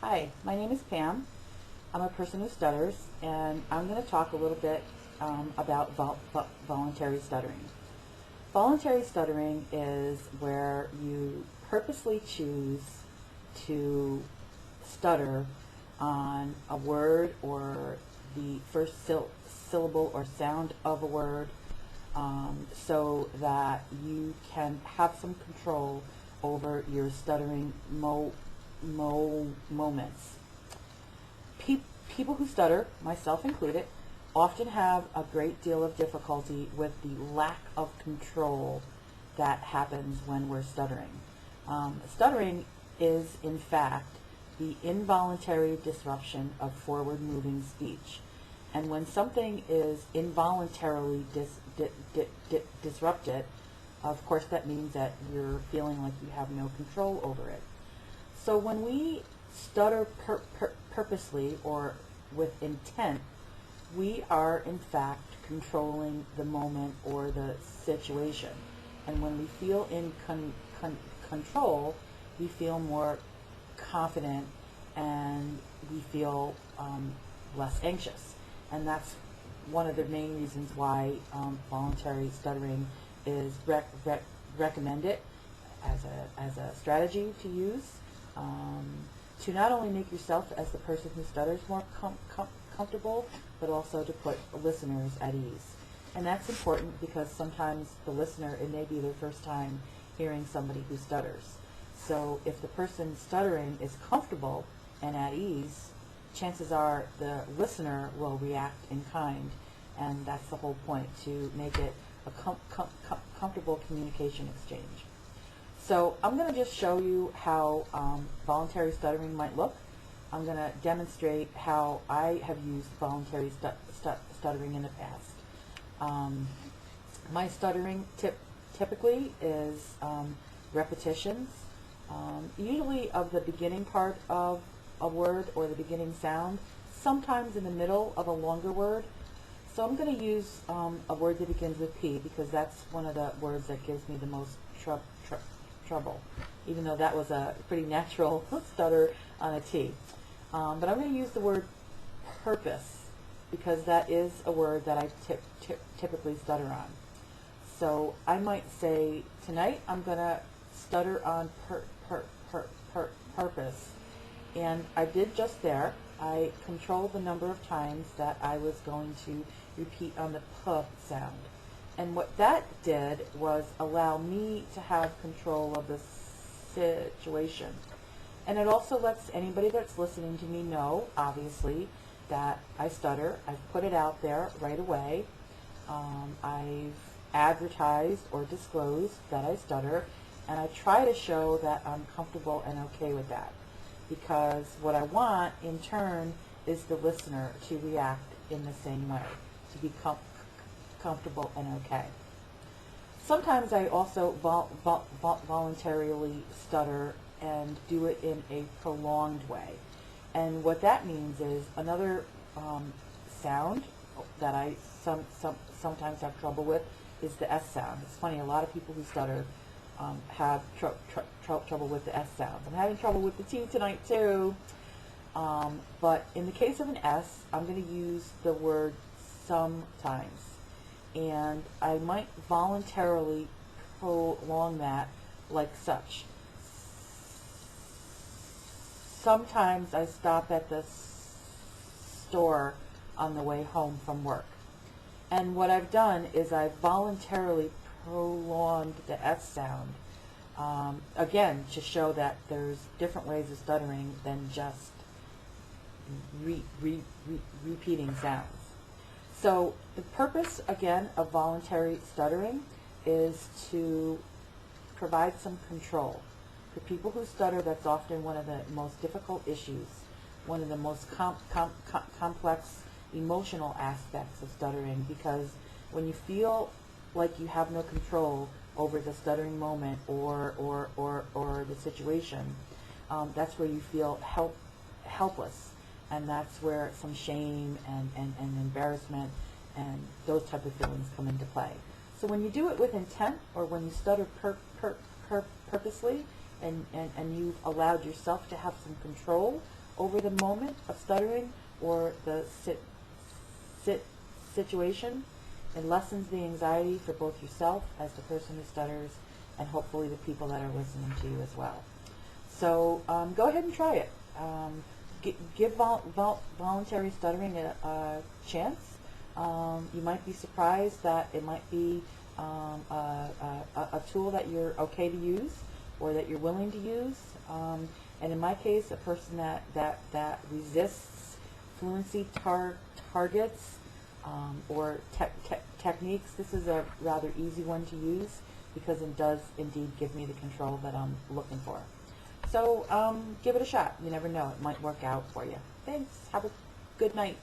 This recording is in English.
Hi, my name is Pam. I'm a person who stutters, and I'm going to talk a little bit about voluntary stuttering. Voluntary stuttering is where you purposely choose to stutter on a word or the first syllable or sound of a word, so that you can have some control over your stuttering moments. People who stutter, myself included, often have a great deal of difficulty with the lack of control that happens when we're stuttering. Stuttering is, in fact, the involuntary disruption of forward-moving speech. And when something is involuntarily disrupted, of course that means that you're feeling like you have no control over it. So when we stutter purposely or with intent, we are in fact controlling the moment or the situation. And when we feel in control, we feel more confident and we feel less anxious. And that's one of the main reasons why voluntary stuttering is recommended as a strategy to use, to not only make yourself as the person who stutters more comfortable, but also to put listeners at ease. And that's important because sometimes the listener, it may be their first time hearing somebody who stutters. So if the person stuttering is comfortable and at ease, chances are the listener will react in kind. And that's the whole point, to make it a comfortable communication exchange. So I'm going to just show you how voluntary stuttering might look. I'm going to demonstrate how I have used voluntary stuttering in the past. My stuttering typically is repetitions, usually of the beginning part of a word or the beginning sound, sometimes in the middle of a longer word. So I'm going to use a word that begins with P because that's one of the words that gives me the most trouble, even though that was a pretty natural stutter on a T. But I'm going to use the word purpose because that is a word that I typically stutter on. So I might say, tonight I'm going to stutter on purpose. And I did just there. I controlled the number of times that I was going to repeat on the P sound. And what that did was allow me to have control of the situation. And it also lets anybody that's listening to me know, obviously, that I stutter. I've put it out there right away. I've advertised or disclosed that I stutter, and I try to show that I'm comfortable and okay with that. Because what I want, in turn, is the listener to react in the same way, to be comfortable and okay. Sometimes I also voluntarily stutter and do it in a prolonged way. And what that means is another sound that I sometimes have trouble with is the S sound. It's funny, a lot of people who stutter have trouble with the S sound. I'm having trouble with the T tonight too. But in the case of an S, I'm going to use the word sometimes. And I might voluntarily prolong that like such. Sometimes I stop at the store on the way home from work. And what I've done is I've voluntarily prolonged the S sound, again, to show that there's different ways of stuttering than just repeating sounds. So the purpose, again, of voluntary stuttering is to provide some control. For people who stutter, that's often one of the most difficult issues, one of the most complex emotional aspects of stuttering, because when you feel like you have no control over the stuttering moment or the situation, that's where you feel helpless. And that's where some shame and embarrassment and those type of feelings come into play. So when you do it with intent, or when you stutter purposely, and you've allowed yourself to have some control over the moment of stuttering or the situation. It lessens the anxiety for both yourself as the person who stutters and hopefully the people that are listening to you as well. So go ahead and try it. Give voluntary stuttering a chance. You might be surprised that it might be a tool that you're okay to use or that you're willing to use. And in my case, a person that resists fluency targets or techniques, this is a rather easy one to use because it does indeed give me the control that I'm looking for. So give it a shot. You never know. It might work out for you. Thanks. Have a good night.